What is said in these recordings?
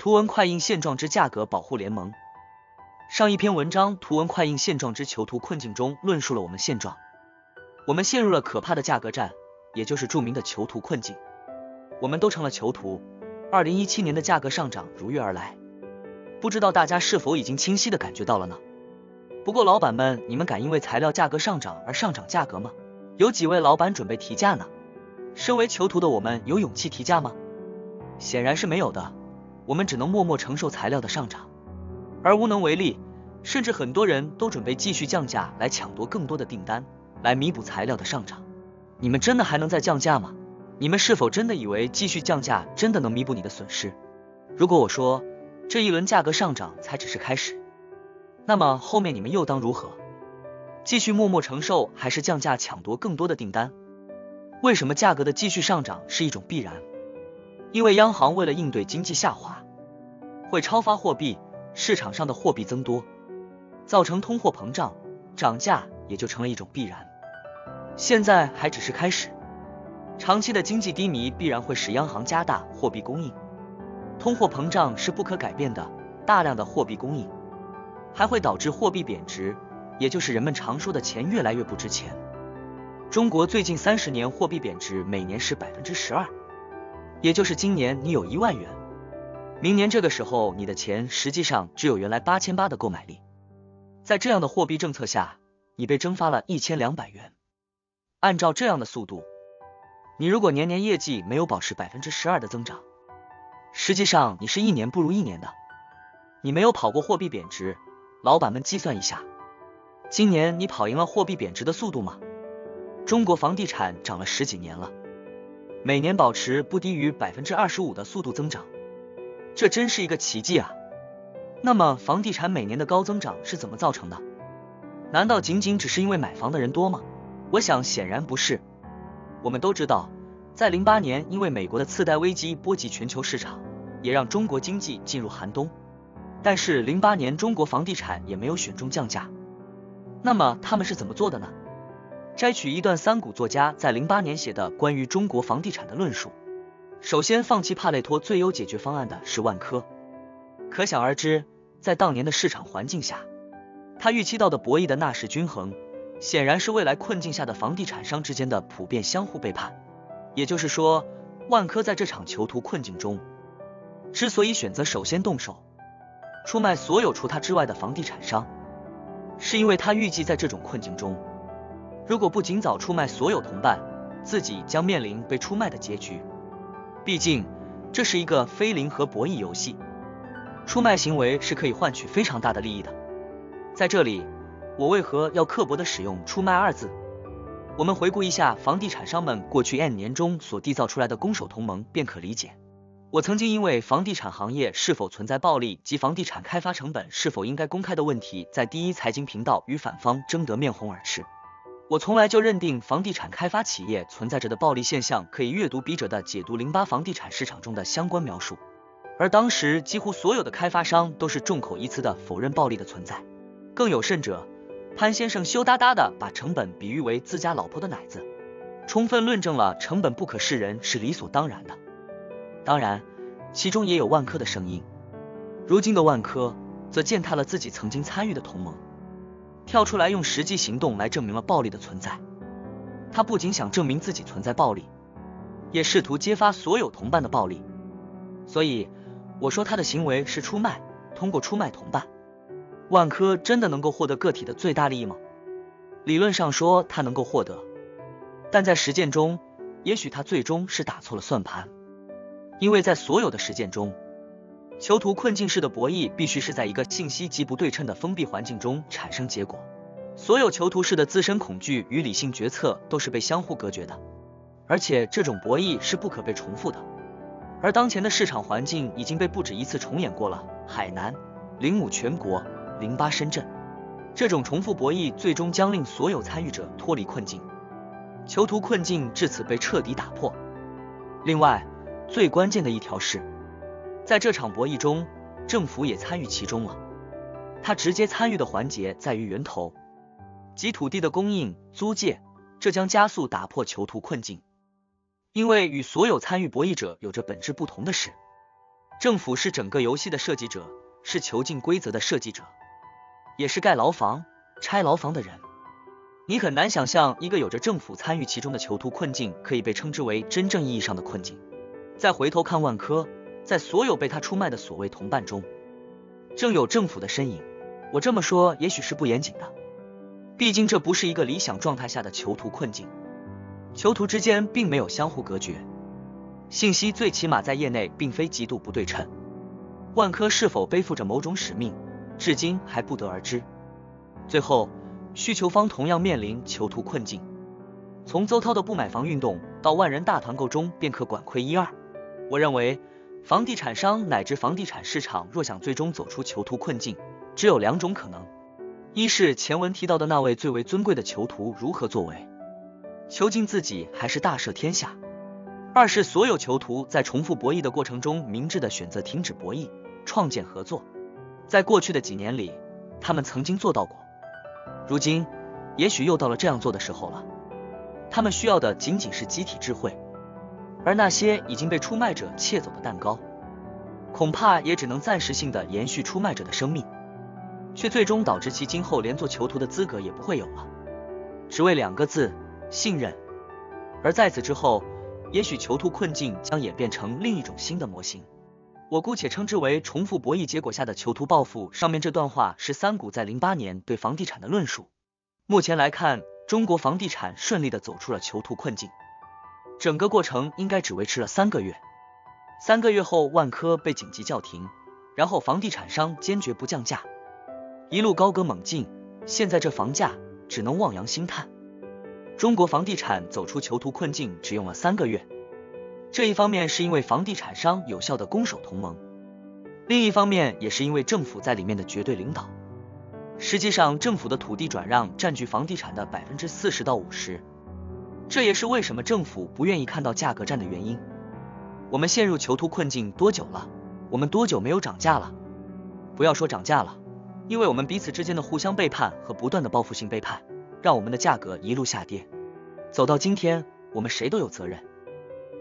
图文快印现状之价格保护联盟。上一篇文章图文快印现状之囚徒困境中论述了我们现状，我们陷入了可怕的价格战，也就是著名的囚徒困境。我们都成了囚徒。2017年的价格上涨如约而来，不知道大家是否已经清晰地感觉到了呢？不过老板们，你们敢因为材料价格上涨而上涨价格吗？有几位老板准备提价呢？身为囚徒的我们有勇气提价吗？显然是没有的，我们只能默默承受材料的上涨，而无能为力，甚至很多人都准备继续降价来抢夺更多的订单，来弥补材料的上涨。你们真的还能再降价吗？你们是否真的以为继续降价真的能弥补你的损失？如果我说这一轮价格上涨才只是开始，那么后面你们又当如何？继续默默承受，还是降价抢夺更多的订单？为什么价格的继续上涨是一种必然？因为央行为了应对经济下滑，会超发货币，市场上的货币增多，造成通货膨胀，涨价也就成了一种必然。现在还只是开始，长期的经济低迷必然会使央行加大货币供应，通货膨胀是不可改变的，大量的货币供应还会导致货币贬值，也就是人们常说的钱越来越不值钱。中国最近30年货币贬值每年是12%，也就是今年你有1万元，明年这个时候你的钱实际上只有原来8800的购买力。在这样的货币政策下，你被蒸发了1200元。按照这样的速度，你如果年年业绩没有保持12%的增长，实际上你是一年不如一年的。你没有跑过货币贬值，老板们计算一下，今年你跑赢了货币贬值的速度吗？中国房地产涨了10几年了，每年保持不低于25%的速度增长，这真是一个奇迹啊！那么房地产每年的高增长是怎么造成的？难道仅仅只是因为买房的人多吗？我想显然不是。我们都知道，在08年因为美国的次贷危机波及全球市场，也让中国经济进入寒冬，但是08年中国房地产也没有选中降价。那么他们是怎么做的呢？摘取一段三谷作家在08年写的关于中国房地产的论述。首先放弃帕累托最优解决方案的是万科，可想而知，在当年的市场环境下，他预期到的博弈的纳什均衡，显然是未来困境下的房地产商之间的普遍相互背叛。也就是说，万科在这场囚徒困境中，之所以选择首先动手出卖所有除他之外的房地产商，是因为他预计在这种困境中，如果不尽早出卖所有同伴，自己将面临被出卖的结局。毕竟这是一个非零和博弈游戏，出卖行为是可以换取非常大的利益的。在这里，我为何要刻薄地使用出卖2字？我们回顾一下房地产商们过去 N 年中所缔造出来的攻守同盟便可理解。我曾经因为房地产行业是否存在暴利及房地产开发成本是否应该公开的问题，在第一财经频道与反方争得面红耳赤。我从来就认定房地产开发企业存在着的暴利现象可以阅读笔者的解读08房地产市场中的相关描述，而当时几乎所有的开发商都是众口一词的否认暴利的存在。更有甚者，潘先生羞答答的把成本比喻为自家老婆的奶子，充分论证了成本不可示人是理所当然的。当然，其中也有万科的声音。如今的万科则践踏了自己曾经参与的同盟，跳出来用实际行动来证明了暴利的存在。他不仅想证明自己存在暴利，也试图揭发所有同伴的暴利。所以我说他的行为是出卖，通过出卖同伴。万科真的能够获得个体的最大利益吗？理论上说他能够获得，但在实践中，也许他最终是打错了算盘。因为在所有的实践中，囚徒困境式的博弈必须是在一个信息极不对称的封闭环境中产生结果。所有囚徒式的自身恐惧与理性决策都是被相互隔绝的，而且这种博弈是不可被重复的。而当前的市场环境已经被不止一次重演过了，海南、05全国、08深圳，这种重复博弈最终将令所有参与者脱离困境，囚徒困境至此被彻底打破。另外，最关键的一条是，在这场博弈中，政府也参与其中了。它直接参与的环节在于源头，即土地的供应、租借，这将加速打破囚徒困境。因为与所有参与博弈者有着本质不同的是，政府是整个游戏的设计者，是囚禁规则的设计者，也是盖牢房、拆牢房的人。你很难想象一个有着政府参与其中的囚徒困境可以被称之为真正意义上的困境。再回头看万科，在所有被他出卖的所谓同伴中，正有政府的身影。我这么说也许是不严谨的，毕竟这不是一个理想状态下的囚徒困境，囚徒之间并没有相互隔绝，信息最起码在业内并非极度不对称。万科是否背负着某种使命，至今还不得而知。最后，需求方同样面临囚徒困境，从邹涛的不买房运动到万人大团购中便可管窥一二。我认为，房地产商乃至房地产市场若想最终走出囚徒困境，只有两种可能：一是前文提到的那位最为尊贵的囚徒如何作为，囚禁自己还是大赦天下；二是所有囚徒在重复博弈的过程中明智的选择停止博弈，创建合作。在过去的几年里，他们曾经做到过，如今也许又到了这样做的时候了。他们需要的仅仅是集体智慧，而那些已经被出卖者窃走的蛋糕，恐怕也只能暂时性的延续出卖者的生命，却最终导致其今后连做囚徒的资格也不会有了，只为两个字：信任。而在此之后，也许囚徒困境将演变成另一种新的模型，我姑且称之为重复博弈结果下的囚徒报复。上面这段话是三股在08年对房地产的论述。目前来看，中国房地产顺利的走出了囚徒困境，整个过程应该只维持了3个月。3个月后，万科被紧急叫停，然后房地产商坚决不降价，一路高歌猛进，现在这房价只能望洋兴叹。中国房地产走出囚徒困境只用了3个月，这一方面是因为房地产商有效的攻守同盟，另一方面也是因为政府在里面的绝对领导。实际上，政府的土地转让占据房地产的40%到50%，这也是为什么政府不愿意看到价格战的原因。我们陷入囚徒困境多久了？我们多久没有涨价了？不要说涨价了，因为我们彼此之间的互相背叛和不断的报复性背叛，让我们的价格一路下跌。走到今天，我们谁都有责任。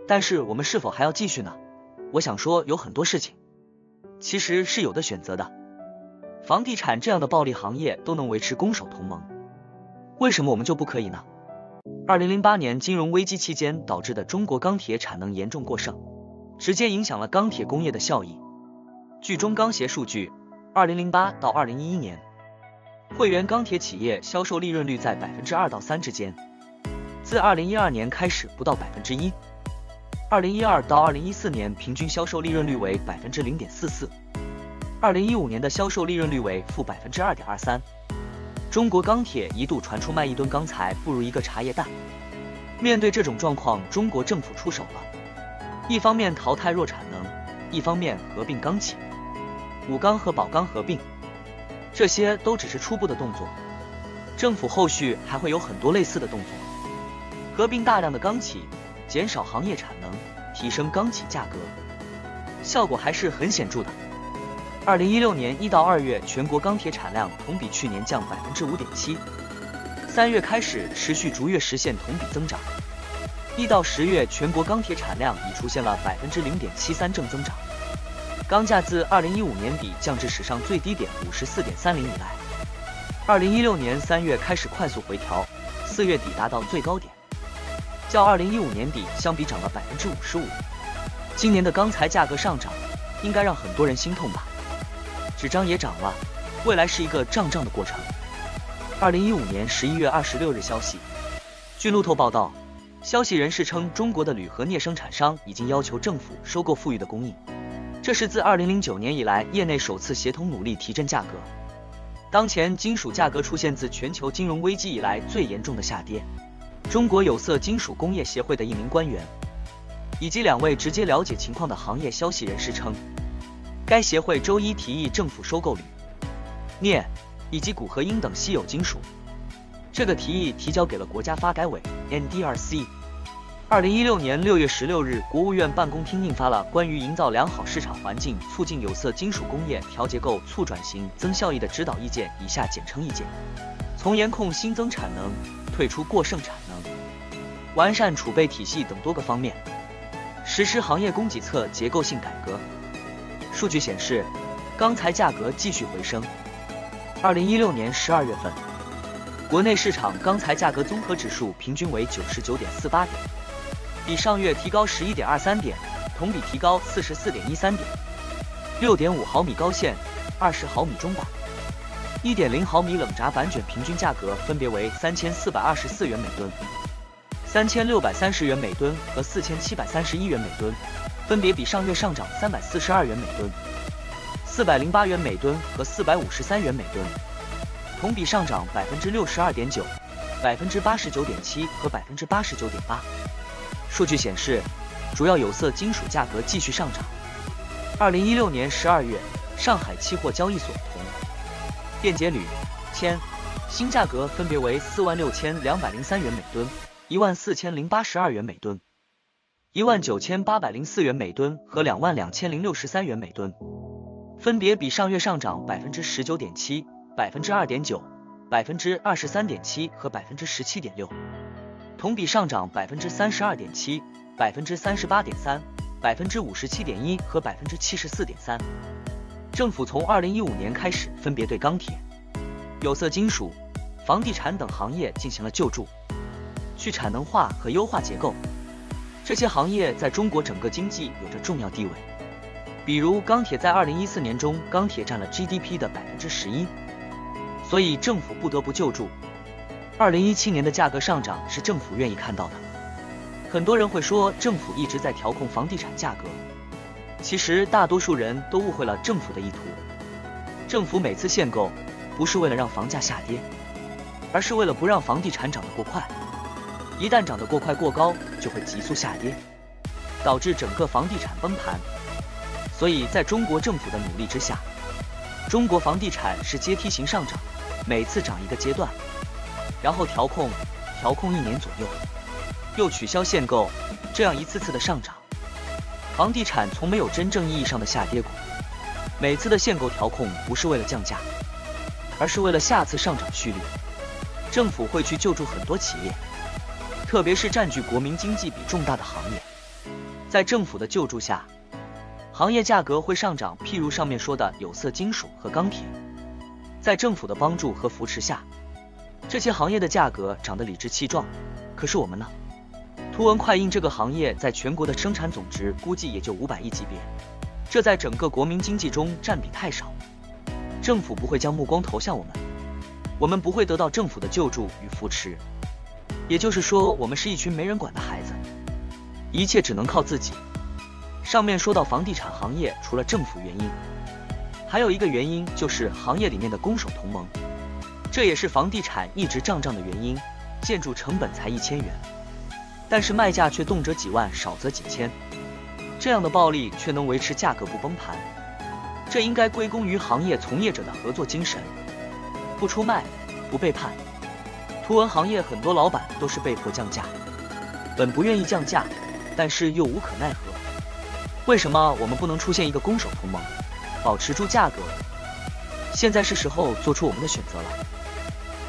但是我们是否还要继续呢？我想说，有很多事情其实是有的选择的。房地产这样的暴利行业都能维持攻守同盟，为什么我们就不可以呢？2008年金融危机期间导致的中国钢铁产能严重过剩，直接影响了钢铁工业的效益。据中钢协数据，2008到2011年，汇源钢铁企业销售利润率在2%到3%之间，自2012年开始不到1%。2012到2014年平均销售利润率为0.44%。2015年的销售利润率为负2.23%。中国钢铁一度传出卖1吨钢材不如一个茶叶蛋。面对这种状况，中国政府出手了，一方面淘汰弱产能，一方面合并钢企，武钢和宝钢合并，这些都只是初步的动作，政府后续还会有很多类似的动作，合并大量的钢企，减少行业产能，提升钢企价格，效果还是很显著的。2016年1到2月，全国钢铁产量同比去年降5.7%， 3月开始持续逐月实现同比增长，1到10月全国钢铁产量已出现了0.73%正增长。钢价自2015年底降至史上最低点54.30以来，2016年3月开始快速回调，4月底达到最高点，较2015年底相比涨了55%。今年的钢材价格上涨，应该让很多人心痛吧？纸张也涨了，未来是一个涨的过程。2015年11月26日消息，据路透报道，消息人士称，中国的铝和镍生产商已经要求政府收购富裕的供应，这是自2009年以来业内首次协同努力提振价格。当前金属价格出现自全球金融危机以来最严重的下跌。中国有色金属工业协会的一名官员以及2位直接了解情况的行业消息人士称，该协会周一提议政府收购铝、镍以及钴和铟等稀有金属。这个提议提交给了国家发改委 NDRC。2016年6月16日，国务院办公厅印发了关于营造良好市场环境，促进有色金属工业调结构、促转型、增效益的指导意见（以下简称意见），从严控新增产能、退出过剩产能、完善储备体系等多个方面，实施行业供给侧结构性改革，数据显示，钢材价格继续回升。2016年12月份，国内市场钢材价格综合指数平均为99.48点，比上月提高11.23点，同比提高44.13点。6.5毫米高线、20毫米中板、1.0毫米冷轧板卷平均价格分别为3424元每吨、3630元每吨和4731元每吨，分别比上月上涨342元每吨、408元每吨和453元每吨，同比上涨62.9%、89.7%和89.8%。数据显示，主要有色金属价格继续上涨。2016年12月，上海期货交易所铜、电解铝、铅、锌价格分别为46203元每吨、14082元每吨、19804元每吨和22063元每吨，分别比上月上涨19.7%、2.9%、23.7%和17.6%，同比上涨32.7%、38.3%、57.1%和74.3%。政府从2015年开始，分别对钢铁、有色金属、房地产等行业进行了救助，去产能化和优化结构。这些行业在中国整个经济有着重要地位。比如钢铁在2014年中，钢铁占了 GDP 的11%，所以政府不得不救助。2017年的价格上涨是政府愿意看到的。很多人会说政府一直在调控房地产价格，其实大多数人都误会了政府的意图。政府每次限购不是为了让房价下跌，而是为了不让房地产涨得过快。一旦涨得过快过高，就会急速下跌，导致整个房地产崩盘。所以在中国政府的努力之下，中国房地产是阶梯型上涨，每次涨一个阶段，然后调控1年左右，又取消限购，这样一次次的上涨。房地产从没有真正意义上的下跌过。每次的限购调控不是为了降价，而是为了下次上涨蓄力。政府会去救助很多企业，特别是占据国民经济比重大的行业。在政府的救助下，行业价格会上涨，譬如上面说的有色金属和钢铁。在政府的帮助和扶持下，这些行业的价格涨得理直气壮。可是我们呢？图文快印这个行业在全国的生产总值估计也就500亿级别，这在整个国民经济中占比太少。政府不会将目光投向我们，我们不会得到政府的救助与扶持。也就是说，我们是一群没人管的孩子，一切只能靠自己。上面说到房地产行业，除了政府原因，还有一个原因就是行业里面的攻守同盟，这也是房地产一直涨的原因。建筑成本才1000元，但是卖价却动辄几万，少则几千，这样的暴利却能维持价格不崩盘，这应该归功于行业从业者的合作精神，不出卖，不背叛。图文行业很多老板都是被迫降价，本不愿意降价，但是又无可奈何。为什么我们不能出现一个攻守同盟，保持住价格？现在是时候做出我们的选择了。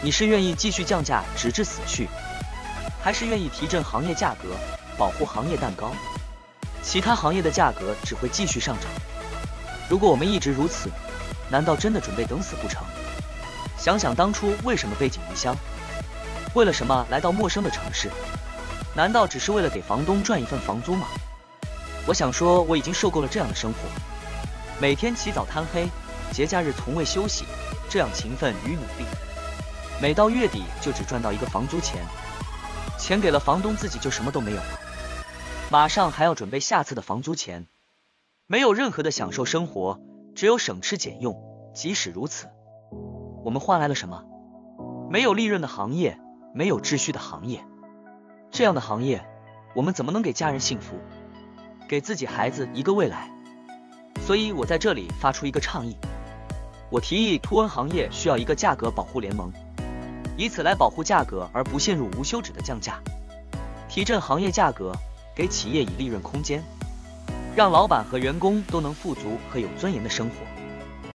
你是愿意继续降价直至死去，还是愿意提振行业价格，保护行业蛋糕？其他行业的价格只会继续上涨。如果我们一直如此，难道真的准备等死不成？想想当初为什么背井离乡，为了什么来到陌生的城市？难道只是为了给房东赚一份房租吗？我想说，我已经受够了这样的生活，每天起早贪黑，节假日从未休息，这样勤奋与努力，每到月底就只赚到一个房租钱，钱给了房东，自己就什么都没有了，马上还要准备下次的房租钱，没有任何的享受生活，只有省吃俭用。即使如此，我们换来了什么？没有利润的行业，没有秩序的行业，这样的行业，我们怎么能给家人幸福，给自己孩子一个未来？所以我在这里发出一个倡议，我提议图文行业需要一个价格保护联盟，以此来保护价格而不陷入无休止的降价，提振行业价格，给企业以利润空间，让老板和员工都能富足和有尊严的生活。